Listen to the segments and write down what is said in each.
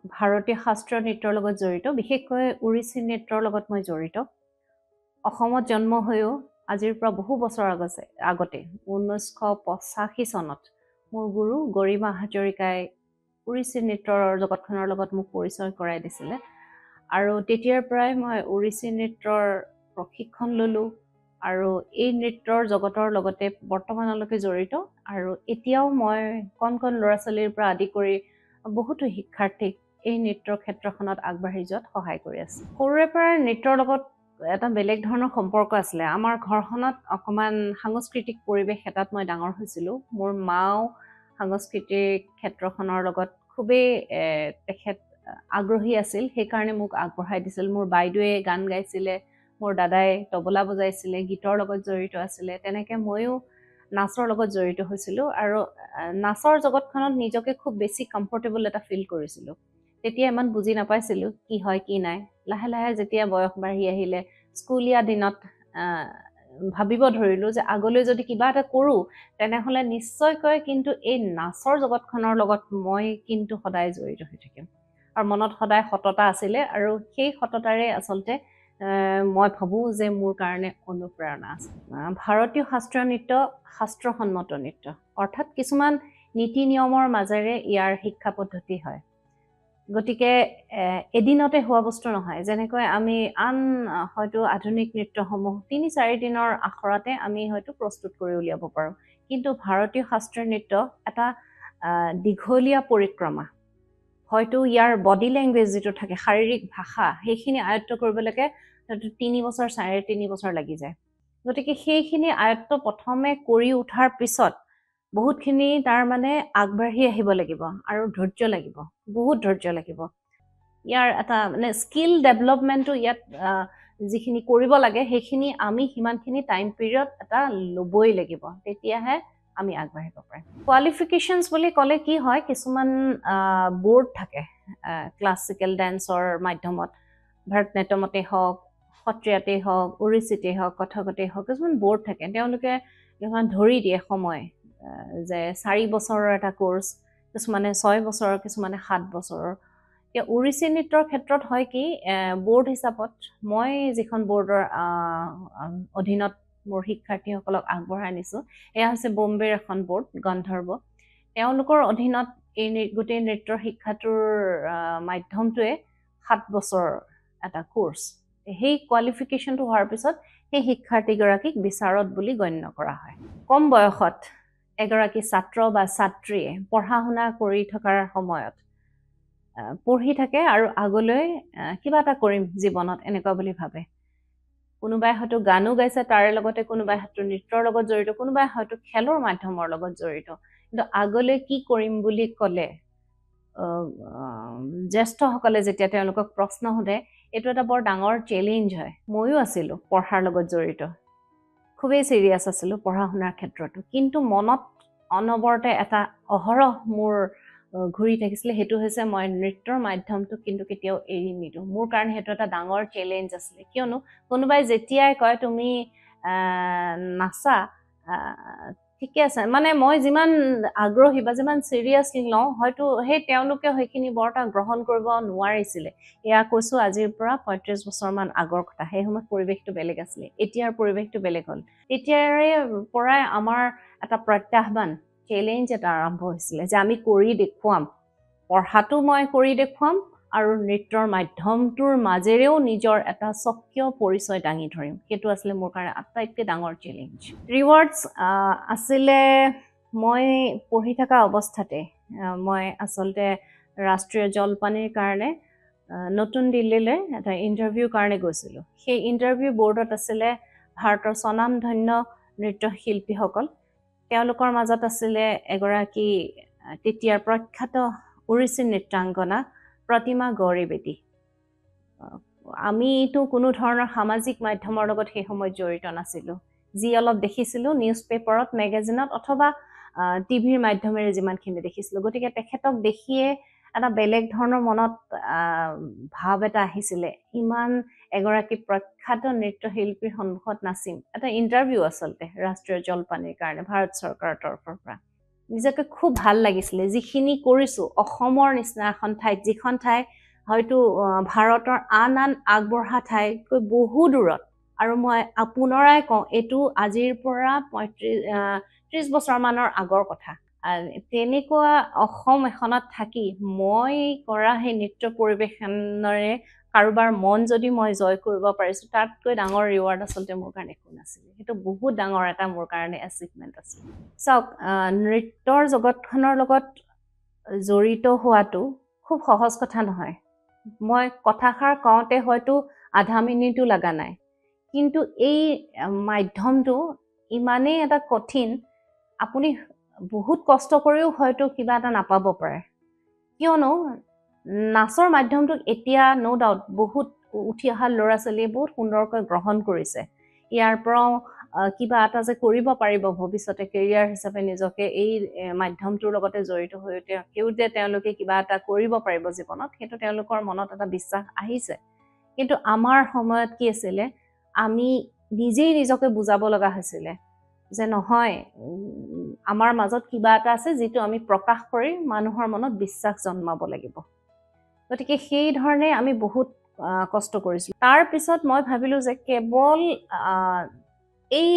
ভাৰতীয় শাস্ত্ৰীয় নৃত্যৰ লগত জড়িত, বিশেষকৈ ওড়িশী নৃত্যৰ লগত মই জড়িত। অসমত জন্ম হৈও আজিৰ পৰা বহু বছৰ আগতে 1985 চনত মোৰ গুৰু গৰিমা হাজৰিকাই ওড়িশী নৃত্যৰ জগতখনৰ লগত মোক পৰিচয় কৰাই দিছিলে। আৰু তেতিয়াৰ পৰাই মই ওড়িশী নৃত্যৰ প্ৰশিক্ষণ ল'লোঁ আৰু এই নৃত্যৰ জগতৰ লগতে বৰ্তমানলৈকে জড়িত। আৰু এতিয়াও মই কণ কণ ল'ৰা ছোৱালীৰ পৰা আদি কৰি বহুতো শিক্ষাৰ্থীক এই নৃত্যৰ ক্ষেত্ৰখনত আগবাঢ়ি যোৱাত সহায় কৰি আছে। সৰুৰে পৰাই নৃত্যৰ লগত এটা বেলেগ ধৰণৰ সম্পৰ্ক আছিলে। আমাৰ ঘৰখনত অকণমান সাংস্কৃতিক পৰিৱেশ এটাত মই ডাঙৰ হৈছিলোঁ। মোৰ মাও সাংস্কৃতিক ক্ষেত্ৰখনৰ লগত খুবেই তেখেত আগ্ৰহী আছিল, সেইকাৰণে মোক আগবঢ়াই দিছিল। মোৰ বাইদেৱে গান গাইছিলে, মোৰ দাদাই তবলা বজাইছিলে, গীতৰ লগত জড়িত আছিলে। তেনেকৈ ময়ো নাচৰ লগত জড়িত হৈছিলোঁ আৰু নাচৰ জগতখনত নিজকে খুব বেছি কমফৰ্টেবল এটা ফিল কৰিছিলোঁ। তেতিয়া ইমান বুজি নাপাইছিলোঁ কি হয় কি নাই। লাহে লাহে যেতিয়া বয়স বাঢ়ি আহিলে, স্কুলীয়া দিনত ভাবিব ধৰিলোঁ যে আগলৈ যদি কিবা এটা কৰোঁ তেনেহ'লে নিশ্চয়কৈ কিন্তু এই নাচৰ জগতখনৰ লগত মই কিন্তু সদায় জড়িত হৈ থাকিম। আৰু মনত সদায় সততা আছিলে আৰু সেই সততাৰে আচলতে মই ভাবোঁ যে মোৰ কাৰণে অনুপ্ৰেৰণা আছে। ভাৰতীয় শাস্ত্ৰীয় নৃত্য শাস্ত্ৰসন্মত নৃত্য, অৰ্থাৎ কিছুমান নীতি নিয়মৰ মাজেৰে ইয়াৰ শিক্ষা পদ্ধতি হয়। গতিকে এদিনতে হোৱা বস্তু নহয়। যেনেকৈ আমি আন হয়তো আধুনিক নৃত্যসমূহ ৩-৪ দিনৰ আখৰাতে আমি হয়তো প্ৰস্তুত কৰি উলিয়াব পাৰোঁ, কিন্তু ভাৰতীয় শাস্ত্ৰীয় নৃত্য এটা দীঘলীয়া পৰিক্ৰমা। হয়তো ইয়াৰ বডি লেংগুৱেজ যিটো থাকে, শাৰীৰিক ভাষা, সেইখিনি আয়ত্ত কৰিবলৈকে হয়তো ৩ বছৰ ৩.৫ বছৰ লাগি যায়। গতিকে সেইখিনি আয়ত্ত প্ৰথমে কৰি উঠাৰ পিছত বহুতখিনি তাৰ মানে আগবাঢ়ি আহিব লাগিব আৰু ধৈৰ্য লাগিব, বহুত ধৈৰ্য লাগিব। ইয়াৰ এটা মানে স্কিল ডেভেলপমেণ্টটো ইয়াত যিখিনি কৰিব লাগে সেইখিনি আমি সিমানখিনি টাইম পিৰিয়ড এটা ল'বই লাগিব, তেতিয়াহে আমি আগবাঢ়িব পাৰিম। কোৱালিফিকেশ্যনছ বুলি ক'লে কি হয়, কিছুমান বৰ্ড থাকে ক্লাছিকেল ডান্সৰ মাধ্যমত, ভাৰতনাট্যমতেই হওক, সত্ৰীয়াতেই হওক, ওড়িশীতেই হওক, কথকতেই হওক, কিছুমান বৰ্ড থাকে। তেওঁলোকে কিছুমান ধৰি দিয়ে সময় যে 4 বছৰৰ এটা কোৰ্চ, কিছুমানে 6 বছৰৰ, কিছুমানে 7 বছৰৰ। এতিয়া ওড়িশী নৃত্যৰ ক্ষেত্ৰত হয় কি, বৰ্ড হিচাপত মই যিখন বৰ্ডৰ অধীনত মোৰ শিক্ষাৰ্থীসকলক আগবঢ়াই নিছোঁ, এয়া হৈছে বম্বেৰ এখন বৰ্ড, গন্ধৰ্ব। তেওঁলোকৰ অধীনত এই গোটেই নৃত্যৰ শিক্ষাটোৰ মাধ্যমটোৱে 7 বছৰ এটা কোৰ্চ। সেই কোৱালিফিকেশ্যনটো হোৱাৰ পিছত সেই শিক্ষাৰ্থীগৰাকীক বিচাৰদ বুলি গণ্য কৰা হয়। কম বয়সত এগৰাকী ছাত্ৰ বা ছাত্ৰীয়ে পঢ়া শুনা কৰি থকাৰ সময়ত পঢ়ি থাকে আৰু আগলৈ কিবা এটা কৰিম জীৱনত এনেকুৱা বুলি ভাবে। কোনোবাই হয়তো গানো গাইছে, তাৰে লগতে কোনোবাই হয়তো নৃত্যৰ লগত জড়িত, কোনোবাই হয়তো খেলৰ মাধ্যমৰ লগত জড়িত। কিন্তু আগলৈ কি কৰিম বুলি ক'লে জ্যেষ্ঠসকলে যেতিয়া তেওঁলোকক প্ৰশ্ন সোধে, এইটো এটা বৰ ডাঙৰ চেলেঞ্জ হয়। ময়ো আছিলোঁ পঢ়াৰ লগত জড়িত, খুবেই চিৰিয়াছ আছিলোঁ পঢ়া শুনাৰ ক্ষেত্ৰতো, কিন্তু মনত অনবৰতে এটা অহৰহ মোৰ ঘূৰি থাকিছিলে, সেইটো হৈছে মই নৃত্যৰ মাধ্যমটো কিন্তু কেতিয়াও এৰি নিদিওঁ। মোৰ কাৰণে সেইটো এটা ডাঙৰ চেলেঞ্জ আছিলে, কিয়নো কোনোবাই যেতিয়াই কয় তুমি নাচা, ঠিকে আছে, মানে মই যিমান আগ্ৰহী বা যিমান চিৰিয়াছলি লওঁ, হয়তো তেওঁলোকে সেইখিনি বৰ এটা গ্ৰহণ কৰিব নোৱাৰিছিলে। এয়া কৈছোঁ আজিৰ পৰা ৩৫ বছৰমান আগৰ কথা। সেই সময়ত পৰিৱেশটো বেলেগ আছিলে, এতিয়াৰ পৰিৱেশটো বেলেগ হ'ল। তেতিয়াৰে পৰাই আমাৰ এটা প্ৰত্যাহ্বান, চেলেঞ্জ এটা আৰম্ভ হৈছিলে যে আমি কৰি দেখুৱাম, পঢ়াটো মই কৰি দেখুৱাম আৰু নৃত্যৰ মাধ্যমটোৰ মাজেৰেও নিজৰ এটা স্বকীয় পৰিচয় দাঙি ধৰিম। সেইটো আছিলে মোৰ কাৰণে আটাইতকৈ ডাঙৰ চেলেঞ্জ। ৰিৱাৰ্ডছ আছিলে, মই পঢ়ি থকা অৱস্থাতে মই আচলতে ৰাষ্ট্ৰীয় জলপানীৰ কাৰণে নতুন দিল্লীলৈ এটা ইণ্টাৰভিউৰ কাৰণে গৈছিলোঁ। সেই ইণ্টাৰভিউ বৰ্ডত আছিলে ভাৰতৰ স্বনামধন্য নৃত্যশিল্পীসকল। তেওঁলোকৰ মাজত আছিলে এগৰাকী তেতিয়াৰ প্ৰখ্যাত ওড়িশী নৃত্যাংগনা প্ৰতিমা গৌৰী বেদী। আমিতো কোনো ধৰণৰ সামাজিক মাধ্যমৰ লগত সেই সময়ত জড়িত নাছিলোঁ। যি অলপ দেখিছিলোঁ নিউজ পেপাৰত, মেগাজিনত অথবা টিভিৰ মাধ্যমেৰে যিমানখিনি দেখিছিলোঁ। গতিকে তেখেতক দেখিয়ে এটা বেলেগ ধৰণৰ মনত ভাৱ এটা আহিছিলে, ইমান এগৰাকী প্ৰখ্যাত নৃত্যশিল্পীৰ সন্মুখত নাচিম। এটা ইণ্টাৰভিউ আচলতে ৰাষ্ট্ৰীয় জলপানীৰ কাৰণে ভাৰত চৰকাৰৰ তৰফৰ পৰা। নিজকে খুব ভাল লাগিছিলে যিখিনি কৰিছোঁ অসমৰ নিচিনা এখন ঠাইত, যিখন ঠাই হয়তো ভাৰতৰ আন আগবঢ়া ঠাইতকৈ বহু দূৰত। আৰু মই পুনৰাই কওঁ, এইটো আজিৰ পৰা 30 বছৰমানৰ আগৰ কথা। তেনেকুৱা অসম এখনত থাকি মই কৰা সেই নৃত্য পৰিৱেশনেৰে কাৰোবাৰ মন যদি মই জয় কৰিব পাৰিছোঁ, তাতকৈ ডাঙৰ ৰিৱাৰ্ড আচলতে মোৰ কাৰণে একো নাছিলে। সেইটো বহুত ডাঙৰ এটা মোৰ কাৰণে এচিভমেণ্ট আছিল। চাওক, নৃত্যৰ জগতখনৰ লগত জড়িত হোৱাটো খুব সহজ কথা নহয়। মই কথাষাৰ কওঁতে হয়তো আধা মিনিটো লগা নাই, কিন্তু এই মাধ্যমটো ইমানেই এটা কঠিন, আপুনি বহুত কষ্ট কৰিও হয়তো কিবা এটা নাপাব পাৰে। কিয়নো নাচৰ মাধ্যমটোক এতিয়া ন' ডাউট বহুত উঠি অহা ল'ৰা ছোৱালীয়ে বহুত সুন্দৰকৈ গ্ৰহণ কৰিছে। ইয়াৰ পৰাও কিবা এটা যে কৰিব পাৰিব ভৱিষ্যতে কেৰিয়াৰ হিচাপে নিজকে এই মাধ্যমটোৰ লগতে জড়িত হৈ তেওঁ যে তেওঁলোকে কিবা এটা কৰিব পাৰিব জীৱনত, সেইটো তেওঁলোকৰ মনত এটা বিশ্বাস আহিছে। কিন্তু আমাৰ সময়ত কি আছিলে, আমি নিজেই নিজকে বুজাব লগা হৈছিলে যে নহয়, আমাৰ মাজত কিবা এটা আছে যিটো আমি প্ৰকাশ কৰি মানুহৰ মনত বিশ্বাস জন্মাব লাগিব। গতিকে সেই ধৰণে আমি বহুত কষ্ট কৰিছিলোঁ। তাৰ পিছত মই ভাবিলোঁ যে কেৱল এই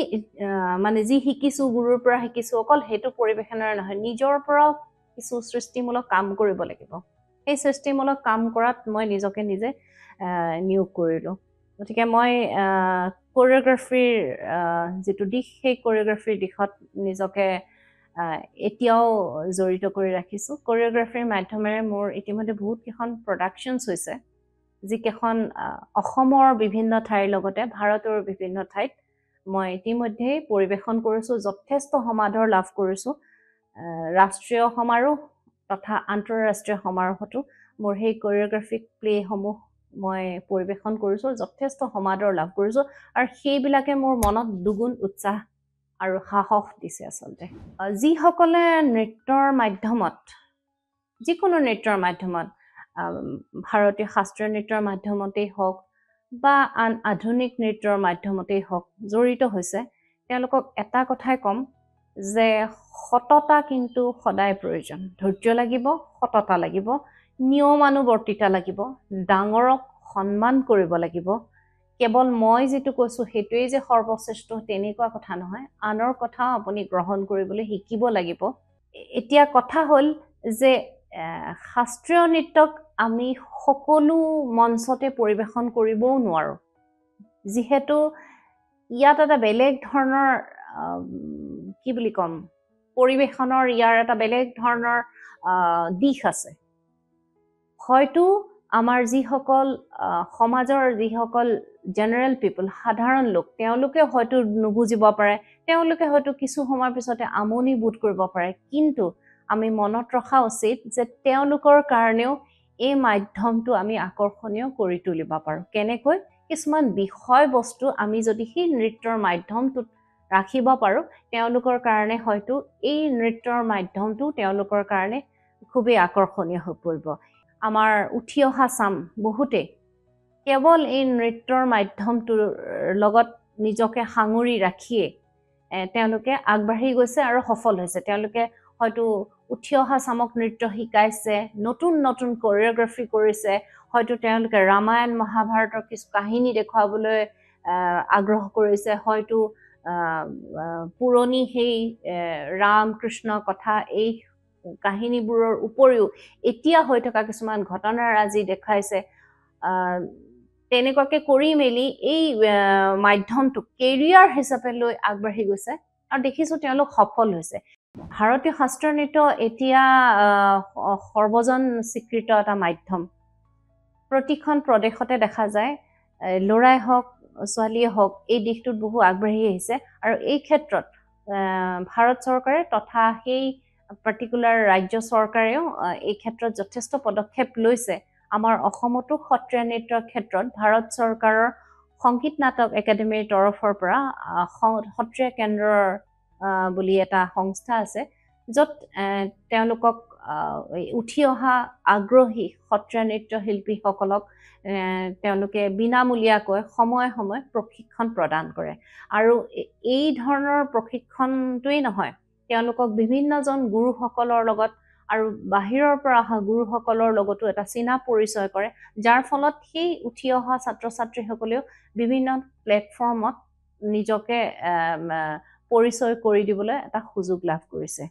মানে যি শিকিছোঁ, গুৰুৰ পৰা শিকিছোঁ, অকল সেইটো পৰিৱেশনেৰে নহয়, নিজৰ পৰাও কিছু সৃষ্টিমূলক কাম কৰিব লাগিব। সেই সৃষ্টিমূলক কাম কৰাত মই নিজকে নিজে নিয়োগ কৰিলোঁ। গতিকে মই কোৰিঅ'গ্ৰাফীৰ যিটো দিশ, সেই কোৰিঅ'গ্ৰাফীৰ দিশত নিজকে এতিয়াও জড়িত কৰি ৰাখিছোঁ। কোৰিঅ'গ্ৰাফীৰ মাধ্যমেৰে মোৰ ইতিমধ্যে বহুতকেইখন প্ৰডাকশ্যনছ হৈছে, যিকেইখন অসমৰ বিভিন্ন ঠাইৰ লগতে ভাৰতৰ বিভিন্ন ঠাইত মই ইতিমধ্যেই পৰিৱেশন কৰিছোঁ, যথেষ্ট সমাদৰ লাভ কৰিছোঁ। ৰাষ্ট্ৰীয় সমাৰোহ তথা আন্তঃৰাষ্ট্ৰীয় সমাৰোহতো মোৰ সেই কোৰিঅ'গ্ৰাফিক প্লেসমূহ মই পৰিৱেশন কৰিছোঁ, যথেষ্ট সমাদৰ লাভ কৰিছোঁ, আৰু সেইবিলাকে মোৰ মনত দুগুণ উৎসাহ আৰু সাহস দিছে আচলতে। যিসকলে নৃত্যৰ মাধ্যমত, যিকোনো নৃত্যৰ মাধ্যমত, ভাৰতীয় শাস্ত্ৰীয় নৃত্যৰ মাধ্যমতেই হওক বা আন আধুনিক নৃত্যৰ মাধ্যমতেই হওক জড়িত হৈছে, তেওঁলোকক এটা কথাই ক'ম যে সততা কিন্তু সদায় প্ৰয়োজন। ধৈৰ্য লাগিব, সততা লাগিব, নিয়মানুৱৰ্তিতা লাগিব, ডাঙৰক সন্মান কৰিব লাগিব। কেৱল মই যিটো কৈছোঁ সেইটোৱেই যে সৰ্বশ্ৰেষ্ঠ তেনেকুৱা কথা নহয়, আনৰ কথাও আপুনি গ্ৰহণ কৰিবলৈ শিকিব লাগিব। এতিয়া কথা হ'ল যে শাস্ত্ৰীয় নৃত্যক আমি সকলো মঞ্চতে পৰিৱেশন কৰিবও নোৱাৰোঁ, যিহেতু ইয়াত এটা বেলেগ ধৰণৰ কি বুলি ক'ম, পৰিৱেশনৰ ইয়াৰ এটা বেলেগ ধৰণৰ দিশ আছে। হয়তো আমাৰ যিসকল সমাজৰ যিসকল জেনেৰেল পিপল, সাধাৰণ লোক, তেওঁলোকে হয়তো নুবুজিব পাৰে, তেওঁলোকে হয়তো কিছু সময়ৰ পিছতে আমনি বোধ কৰিব পাৰে, কিন্তু আমি মনত ৰখা উচিত যে তেওঁলোকৰ কাৰণেও এই মাধ্যমটো আমি আকৰ্ষণীয় কৰি তুলিব পাৰোঁ। কেনেকৈ? কিছুমান বিষয়বস্তু আমি যদি সেই নৃত্যৰ মাধ্যমটোত ৰাখিব পাৰোঁ, তেওঁলোকৰ কাৰণে হয়তো এই নৃত্যৰ মাধ্যমটো তেওঁলোকৰ কাৰণে খুবেই আকৰ্ষণীয় হৈ পৰিব। আমাৰ উঠি অহা চাম বহুতে কেৱল এই নৃত্যৰ মাধ্যমটোৰ লগত নিজকে সাঙুৰি ৰাখিয়ে তেওঁলোকে আগবাঢ়ি গৈছে আৰু সফল হৈছে। তেওঁলোকে হয়তো উঠি অহা চামক নৃত্য শিকাইছে, নতুন নতুন কোৰিঅ'গ্ৰাফী কৰিছে, হয়তো তেওঁলোকে ৰামায়ণ মহাভাৰতৰ কিছু কাহিনী দেখুৱাবলৈ আগ্ৰহ কৰিছে, হয়তো পুৰণি সেই ৰাম কৃষ্ণ কথা এই কাহিনীবোৰৰ উপৰিও এতিয়া হৈ থকা কিছুমান ঘটনাৰাজি দেখাইছে। তেনেকুৱাকৈ কৰি মেলি এই মাধ্যমটোক কেৰিয়াৰ হিচাপে লৈ আগবাঢ়ি গৈছে আৰু দেখিছোঁ তেওঁলোক সফল হৈছে। ভাৰতীয় শাস্ত্ৰীয় নৃত্য এতিয়া সৰ্বজন স্বীকৃত এটা মাধ্যম। প্ৰতিখন প্ৰদেশতে দেখা যায়, ল'ৰাই হওক ছোৱালীয়ে হওক এই দিশটোত বহু আগবাঢ়ি আহিছে, আৰু এই ক্ষেত্ৰত ভাৰত চৰকাৰে তথা সেই পাৰ্টিকুলাৰ ৰাজ্য চৰকাৰেও এই ক্ষেত্ৰত যথেষ্ট পদক্ষেপ লৈছে। আমাৰ অসমতো সত্ৰীয়া নৃত্যৰ ক্ষেত্ৰত ভাৰত চৰকাৰৰ সংগীত নাটক একাডেমীৰ তৰফৰ পৰা সত্ৰীয়া কেন্দ্ৰৰ বুলি এটা সংস্থা আছে, য'ত তেওঁলোকক উঠি অহা আগ্ৰহী সত্ৰীয়া নৃত্য শিল্পীসকলক তেওঁলোকে বিনামূলীয়াকৈ সময়ে সময়ে প্ৰশিক্ষণ প্ৰদান কৰে। আৰু এই ধৰণৰ প্ৰশিক্ষণটোৱেই নহয়, তেওঁলোকক বিভিন্নজন গুৰুসকলৰ লগত আৰু বাহিৰৰ পৰা অহা গুৰুসকলৰ লগতো এটা চিনা পৰিচয় কৰে, যাৰ ফলত সেই উঠি অহা ছাত্ৰ ছাত্ৰীসকলেও বিভিন্ন প্লেটফৰ্মত নিজকে পৰিচয় কৰি দিবলৈ এটা সুযোগ লাভ কৰিছে।